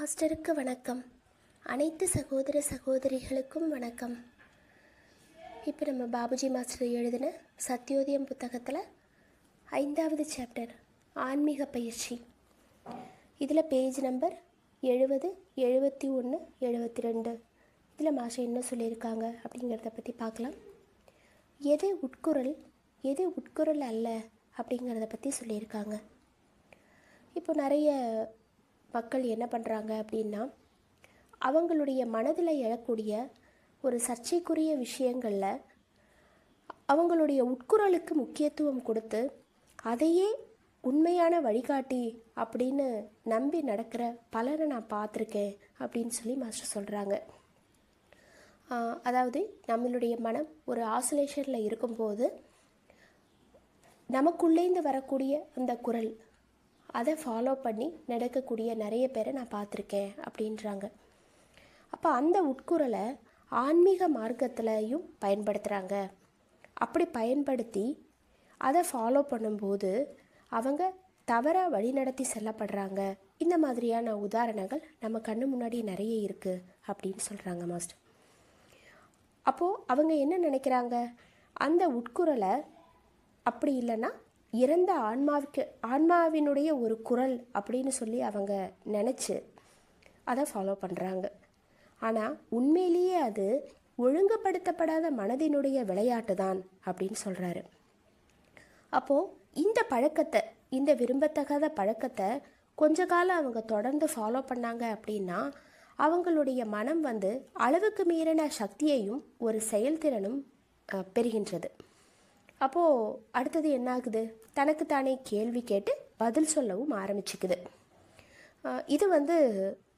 மாஸ்டருக்கு வணக்கம். அனைத்து சகோதர சகோதரிகளுக்கும் வணக்கம். இப்போ நம்ம பாபுஜி மாஸ்டர் எழுதின சத்யோதயம் புத்தகத்தில் 5வது சாப்டர் ஆன்மீக பயிற்சி. இதில் பேஜ் நம்பர் 70, 71, 72. இதில் மாஸ்டர் என்ன சொல்லியிருக்காங்க அப்படிங்கிறத பற்றி பார்க்கலாம். எது உட்குரல், எது உட்குரல் அல்ல அப்படிங்கிறத பற்றி சொல்லியிருக்காங்க. இப்போ நிறைய மக்கள் என்ன பண்ணுறாங்க அப்படின்னா, அவங்களுடைய மனதில் எழக்கூடிய ஒரு சர்ச்சைக்குரிய விஷயங்களில் அவங்களுடைய உட்குரலுக்கு முக்கியத்துவம் கொடுத்து அதையே உண்மையான வழிகாட்டி அப்படின்னு நம்பி நடக்கிற பலரை நான் பார்த்துருக்கேன் அப்படின்னு சொல்லி மாஸ்டர் சொல்கிறாங்க. அதாவது நம்மளுடைய மனம் ஒரு ஆசோலேஷனில் இருக்கும்போது நமக்குள்ளேந்து வரக்கூடிய அந்த குரல் அதை ஃபாலோ பண்ணி நடக்கக்கூடிய நிறைய பேரை நான் பார்த்துருக்கேன் அப்படின்றாங்க. அப்போ அந்த உட்குரலை ஆன்மீக மார்க்கத்திலையும் பயன்படுத்துகிறாங்க. அப்படி பயன்படுத்தி அதை ஃபாலோ பண்ணும்போது அவங்க தவறாக வழிநடத்தி செல்லப்படுறாங்க. இந்த மாதிரியான உதாரணங்கள் நம்ம கண்ணு முன்னாடி நிறைய இருக்குது அப்படின்னு சொல்கிறாங்க மாஸ்டர். அப்போது அவங்க என்ன நினைக்கிறாங்க, அந்த உட்குரலை அப்படி இல்லைன்னா இறந்த ஆன்மாவினுடைய ஒரு குரல் அப்படின்னு சொல்லி அவங்க நினச்சி அதை ஃபாலோ பண்ணுறாங்க. ஆனால் உண்மையிலேயே அது ஒழுங்குபடுத்தப்படாத மனதினுடைய விளையாட்டு தான் அப்படின்னு சொல்கிறாரு. அப்போது இந்த பழக்கத்தை, இந்த விரும்பத்தகாத பழக்கத்தை கொஞ்ச காலம் அவங்க தொடர்ந்து ஃபாலோ பண்ணாங்க அப்படின்னா அவங்களுடைய மனம் அளவுக்கு மீறின சக்தியையும் ஒரு செயல்திறனும் பெறுகின்றது. அப்போது அடுத்தது என்ன ஆகுது, தனக்குத்தானே கேள்வி கேட்டு பதில் சொல்லவும் ஆரம்பிச்சுக்குது. இது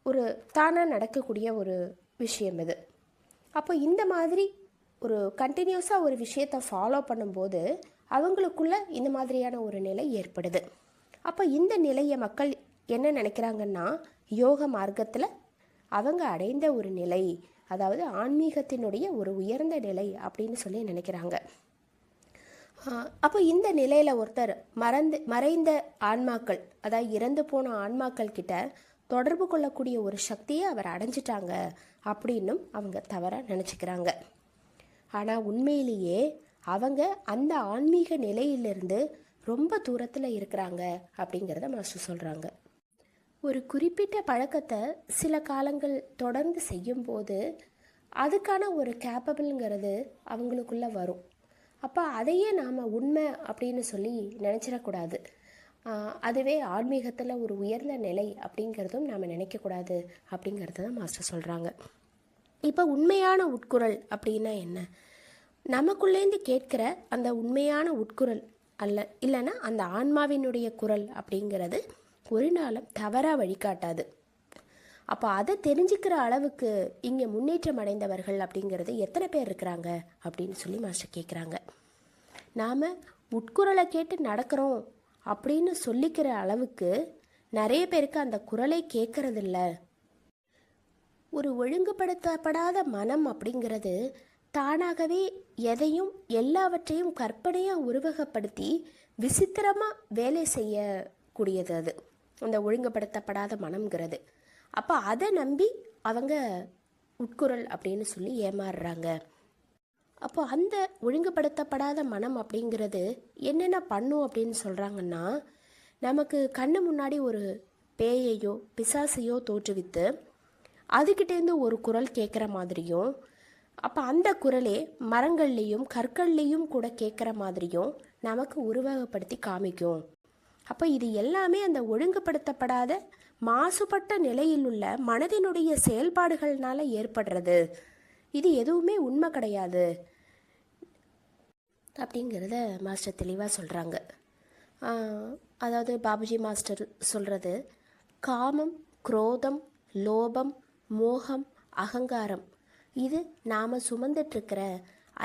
ஒரு தானாக நடக்கக்கூடிய ஒரு விஷயம் இது. அப்போ இந்த மாதிரி ஒரு கண்டினியூஸாக ஒரு விஷயத்தை ஃபாலோ பண்ணும்போது அவங்களுக்குள்ள இந்த மாதிரியான ஒரு நிலை ஏற்படுது. அப்போ இந்த நிலையை மக்கள் என்ன நினைக்கிறாங்கன்னா, யோக மார்க்கத்தில் அவங்க அடைந்த ஒரு நிலை, அதாவது ஆன்மீகத்தினுடைய ஒரு உயர்ந்த நிலை அப்படின்னு சொல்லி நினைக்கிறாங்க. அப்போ இந்த நிலையில் ஒருத்தர் மறைந்த ஆன்மாக்கள், அதாவது இறந்து போன ஆன்மாக்கள் கிட்ட தொடர்பு கொள்ளக்கூடிய ஒரு சக்தியை அவர் அடைஞ்சிட்டாங்க அப்படின்னும் அவங்க தவறாக நினச்சிக்கிறாங்க. ஆனால் உண்மையிலேயே அவங்க அந்த ஆன்மீக நிலையிலிருந்து ரொம்ப தூரத்தில் இருக்கிறாங்க அப்படிங்கிறத மாஸ்டர் சொல்கிறாங்க. ஒரு குறிப்பிட்ட பழக்கத்தை சில காலங்கள் தொடர்ந்து செய்யும்போது அதுக்கான ஒரு கேப்பபிள்ங்கிறது அவங்களுக்குள்ளே வரும். அப்போ அதையே நாம் உண்மை அப்படின்னு சொல்லி நினச்சிடக்கூடாது. அதுவே ஆன்மீகத்தில் ஒரு உயர்ந்த நிலை அப்படிங்கிறதும் நாம் நினைக்கக்கூடாது அப்படிங்கிறது தான் மாஸ்டர் சொல்கிறாங்க. இப்போ உண்மையான உட்குரல் அப்படின்னா என்ன, நமக்குள்ளேருந்து கேட்குற அந்த உண்மையான உட்குரல் இல்லைன்னா அந்த ஆன்மாவினுடைய குரல் அப்படிங்கிறது ஒரு நாளும் தவறாக வழிகாட்டாது. அப்போ அதை தெரிஞ்சுக்கிற அளவுக்கு இங்கே முன்னேற்றம் அடைந்தவர்கள் அப்படிங்கிறது எத்தனை பேர் இருக்கிறாங்க அப்படின்னு சொல்லி மாஸ்டர் கேட்குறாங்க. நாம் உட்குரலை கேட்டு நடக்கிறோம் அப்படின்னு சொல்லிக்கிற அளவுக்கு நிறைய பேருக்கு அந்த குரலை கேட்கறதில்ல. ஒரு ஒழுங்குபடுத்தப்படாத மனம் அப்படிங்கிறது தானாகவே எதையும் எல்லாவற்றையும் கற்பனையாக உருவகப்படுத்தி விசித்திரமாக வேலை செய்யக்கூடியது அது, அந்த ஒழுங்குபடுத்தப்படாத மனம்ங்கிறது. அப்போ அதை நம்பி அவங்க உட்குரல் அப்படின்னு சொல்லி ஏமாறுறாங்க. அப்போ அந்த ஒழுங்குபடுத்தப்படாத மனம் அப்படிங்கிறது என்னென்ன பண்ணும் அப்படின்னு சொல்கிறாங்கன்னா, நமக்கு கண்ணு முன்னாடி ஒரு பேயையோ பிசாசையோ தோற்றுவித்து அதுக்கிட்டேருந்து ஒரு குரல் கேட்குற மாதிரியும், அப்போ அந்த குரலே மரங்கள்லேயும் கற்கள்லேயும் கூட கேட்குற மாதிரியும் நமக்கு உருவகப்படுத்தி காமிக்கும். அப்போ இது எல்லாமே அந்த ஒழுங்குபடுத்தப்படாத மாசுபட்ட நிலையில் உள்ள மனதினுடைய செயல்பாடுகள்னால ஏற்படுறது. இது எதுவுமே உண்மை கிடையாது அப்படிங்கிறத மாஸ்டர் தெளிவாக சொல்கிறாங்க. அதாவது பாபுஜி மாஸ்டர் சொல்கிறது, காமம், குரோதம், லோபம், மோகம், அகங்காரம் இது நாம் சுமந்துட்டுருக்கிற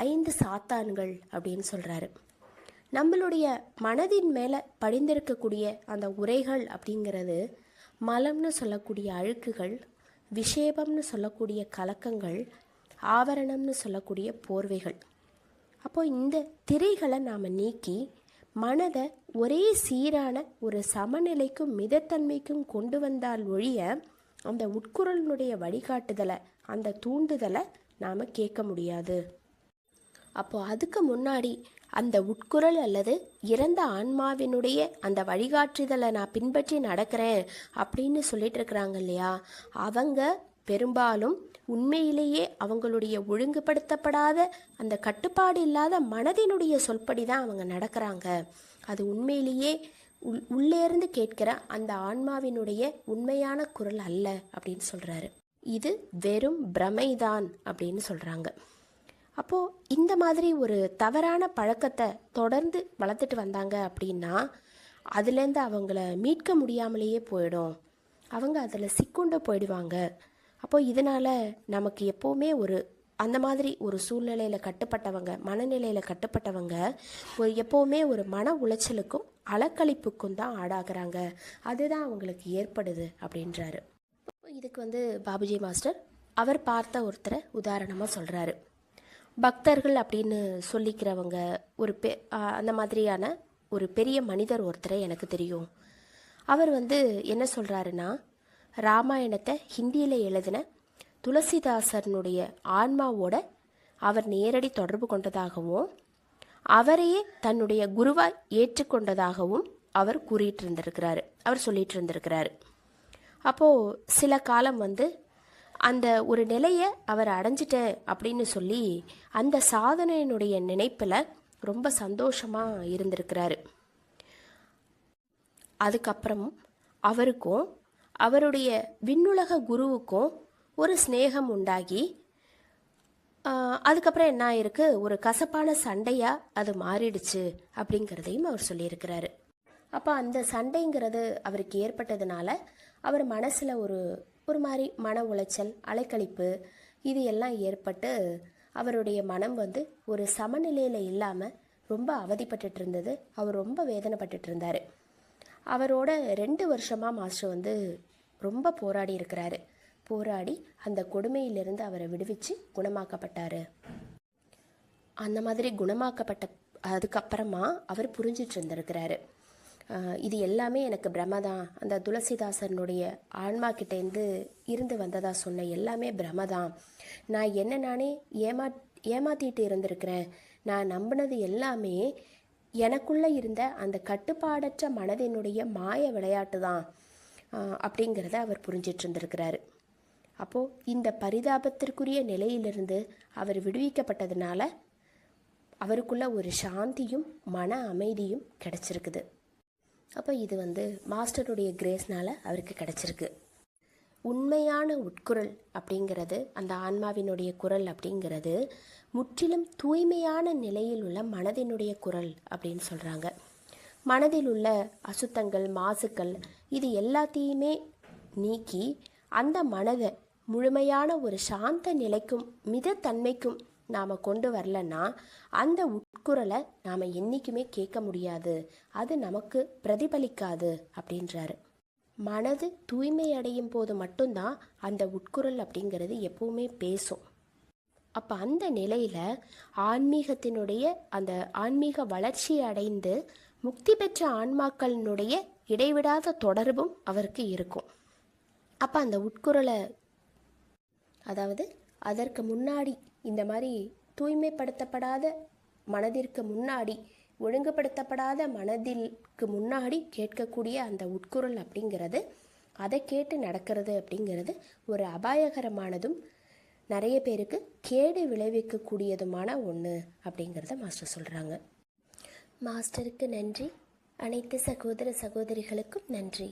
5 சாத்தான்கள் அப்படின்னு சொல்கிறாரு. நம்மளுடைய மனதின் மேலே படிந்திருக்கக்கூடிய அந்த உரைகள் அப்படிங்கிறது மலம்னு சொல்லக்கூடிய அழுக்குகள், விஷேபம்னு சொல்லக்கூடிய கலக்கங்கள், ஆவரணம்னு சொல்லக்கூடிய போர்வைகள். அப்போ இந்த திரைகளை நாம் நீக்கி மனதை ஒரே சீரான ஒரு சமநிலைக்கும் மிதத்தன்மைக்கும் கொண்டு வந்தால் ஒழிய அந்த உட்குரலினுடைய வழிகாட்டுதலை, அந்த தூண்டுதலை நாம் கேட்க முடியாது. அப்போது அதுக்கு முன்னாடி அந்த உட்குரல் அல்லது இறந்த ஆன்மாவினுடைய அந்த வழிகாட்டுதலை நான் பின்பற்றி நடக்கிறேன் அப்படின்னு சொல்லிட்டு இருக்கிறாங்க இல்லையா, அவங்க பெரும்பாலும் உண்மையிலேயே அவங்களுடைய ஒழுங்குபடுத்தப்படாத அந்த கட்டுப்பாடு இல்லாத மனதினுடைய சொல்படி தான் அவங்க நடக்கிறாங்க. அது உண்மையிலேயே உள்ளேருந்து கேட்கிற அந்த ஆன்மாவினுடைய உண்மையான குரல் அல்ல அப்படின்னு சொல்கிறாரு. இது வெறும் பிரமைதான் அப்படின்னு சொல்கிறாங்க. அப்போது இந்த மாதிரி ஒரு தவறான பழக்கத்தை தொடர்ந்து வளர்த்துட்டு வந்தாங்க அப்படின்னா அதுலேருந்து அவங்கள மீட்க முடியாமலேயே போயிடும். அவங்க அதில் சிக்குண்டு போயிடுவாங்க. அப்போது இதனால் நமக்கு எப்போவுமே அந்த மாதிரி ஒரு சூழ்நிலையில் கட்டுப்பட்டவங்க, மனநிலையில் கட்டுப்பட்டவங்க எப்போவுமே ஒரு மன உளைச்சலுக்கும் அலக்களிப்புக்கும் தான் ஆடாகிறாங்க. அதுதான் அவங்களுக்கு ஏற்படுது அப்படின்றாரு. இதுக்கு பாபுஜி மாஸ்டர் அவர் பார்த்த ஒருத்தரை உதாரணமாக சொல்கிறாரு. பக்தர்கள் அப்படின்னு சொல்லிக்கிறவங்க அந்த மாதிரியான ஒரு பெரிய மனிதர் ஒருத்தரை எனக்கு தெரியும். அவர் என்ன சொல்கிறாருன்னா, ராமாயணத்தை ஹிந்தியில் எழுதின துளசிதாசனுடைய ஆன்மாவோட அவர் நேரடி தொடர்பு கொண்டதாகவும் அவரையே தன்னுடைய குருவாய் ஏற்றுக்கொண்டதாகவும் அவர் சொல்லிட்டு இருந்திருக்கிறாரு. அப்போது சில காலம் அந்த ஒரு நிலையை அவர் அடைஞ்சிட்டேன் அப்படின்னு சொல்லி அந்த சாதனையினுடைய நினைப்பில் ரொம்ப சந்தோஷமாக இருந்திருக்கிறாரு. அதுக்கப்புறம் அவருக்கும் அவருடைய விண்ணுலக குருவுக்கும் ஒரு ஸ்நேகம் உண்டாகி அதுக்கப்புறம் என்ன ஆயிருக்கு, ஒரு கசப்பான சண்டையாக அது மாறிடுச்சு அப்படிங்கிறதையும் அவர் சொல்லியிருக்கிறாரு. அப்போ அந்த சண்டைங்கிறது அவருக்கு ஏற்பட்டதுனால அவர் மனசில் ஒரு மாதிரி மன உளைச்சல், அலைக்கழிப்பு இது எல்லாம் ஏற்பட்டு அவருடைய மனம் ஒரு சமநிலையில் இல்லாமல் ரொம்ப அவதிப்பட்டு இருந்தது. அவர் ரொம்ப வேதனைப்பட்டு இருந்தார். அவரோட 2 வருஷமாக மாஸ்டர் ரொம்ப போராடி இருக்கிறாரு. போராடி அந்த கொடுமையிலிருந்து அவரை விடுவிச்சு குணமாக்கப்பட்டார். அந்த மாதிரி குணமாக்கப்பட்ட அதுக்கப்புறமா அவர் புரிஞ்சிட்டு இருந்திருக்கிறாரு, இது எல்லாமே எனக்கு பிரம தான். அந்த துளசிதாசனுடைய ஆன்மா கிட்டேருந்து இருந்து வந்ததாக சொன்ன எல்லாமே பிரம தான். நான் என்ன நானே ஏமாற்றிட்டு இருந்திருக்கிறேன். நான் நம்பினது எல்லாமே எனக்குள்ளே இருந்த அந்த கட்டுப்பாடற்ற மனதினுடைய மாய விளையாட்டு தான் அப்படிங்கிறத அவர் புரிஞ்சிட்டு இருந்திருக்கிறாரு. அப்போது இந்த பரிதாபத்திற்குரிய நிலையிலிருந்து அவர் விடுவிக்கப்பட்டதுனால அவருக்குள்ள ஒரு சாந்தியும் மன அமைதியும் கிடச்சிருக்குது. அப்போ இது மாஸ்டருடைய கிரேஸ்னால் அவருக்கு கிடச்சிருக்கு. உண்மையான உட்குரல் அப்படிங்கிறது, அந்த ஆன்மாவினுடைய குரல் அப்படிங்கிறது முற்றிலும் தூய்மையான நிலையில் உள்ள மனதினுடைய குரல் அப்படின்னு சொல்கிறாங்க. மனதில் உள்ள அசுத்தங்கள், மாசுக்கள் இது எல்லாத்தையுமே நீக்கி அந்த மனதை முழுமையான ஒரு சாந்த நிலைக்கும் மிதத்தன்மைக்கும் நாம் கொண்டு வரலன்னா அந்த உட்குரலை நாம் என்றைக்குமே கேட்க முடியாது, அது நமக்கு பிரதிபலிக்காது அப்படின்றாரு. மனது தூய்மை அடையும் போது மட்டும்தான் அந்த உட்குரல் அப்படிங்கிறது எப்பவுமே பேசும். அப்போ அந்த நிலையில் ஆன்மீகத்தினுடைய அந்த ஆன்மீக வளர்ச்சி அடைந்து முக்தி பெற்ற ஆன்மாக்களினுடைய இடைவிடாத தொடர்பும் அவருக்கு இருக்கும். அப்போ அந்த உட்குரலை, அதாவது அதற்கு முன்னாடி இந்த மாதிரி தூய்மைப்படுத்தப்படாத மனதிற்கு முன்னாடி, ஒழுங்குபடுத்தப்படாத மனதிற்கு முன்னாடி கேட்கக்கூடிய அந்த உட்குரல் அப்படிங்கிறது, அதை கேட்டு நடக்கிறது அப்படிங்கிறது ஒரு அபாயகரமானதும் நிறைய பேருக்கு கேடு விளைவிக்கக்கூடியதுமான ஒன்று அப்படிங்கிறத மாஸ்டர் சொல்கிறாங்க. மாஸ்டருக்கு நன்றி. அனைத்து சகோதர சகோதரிகளுக்கும் நன்றி.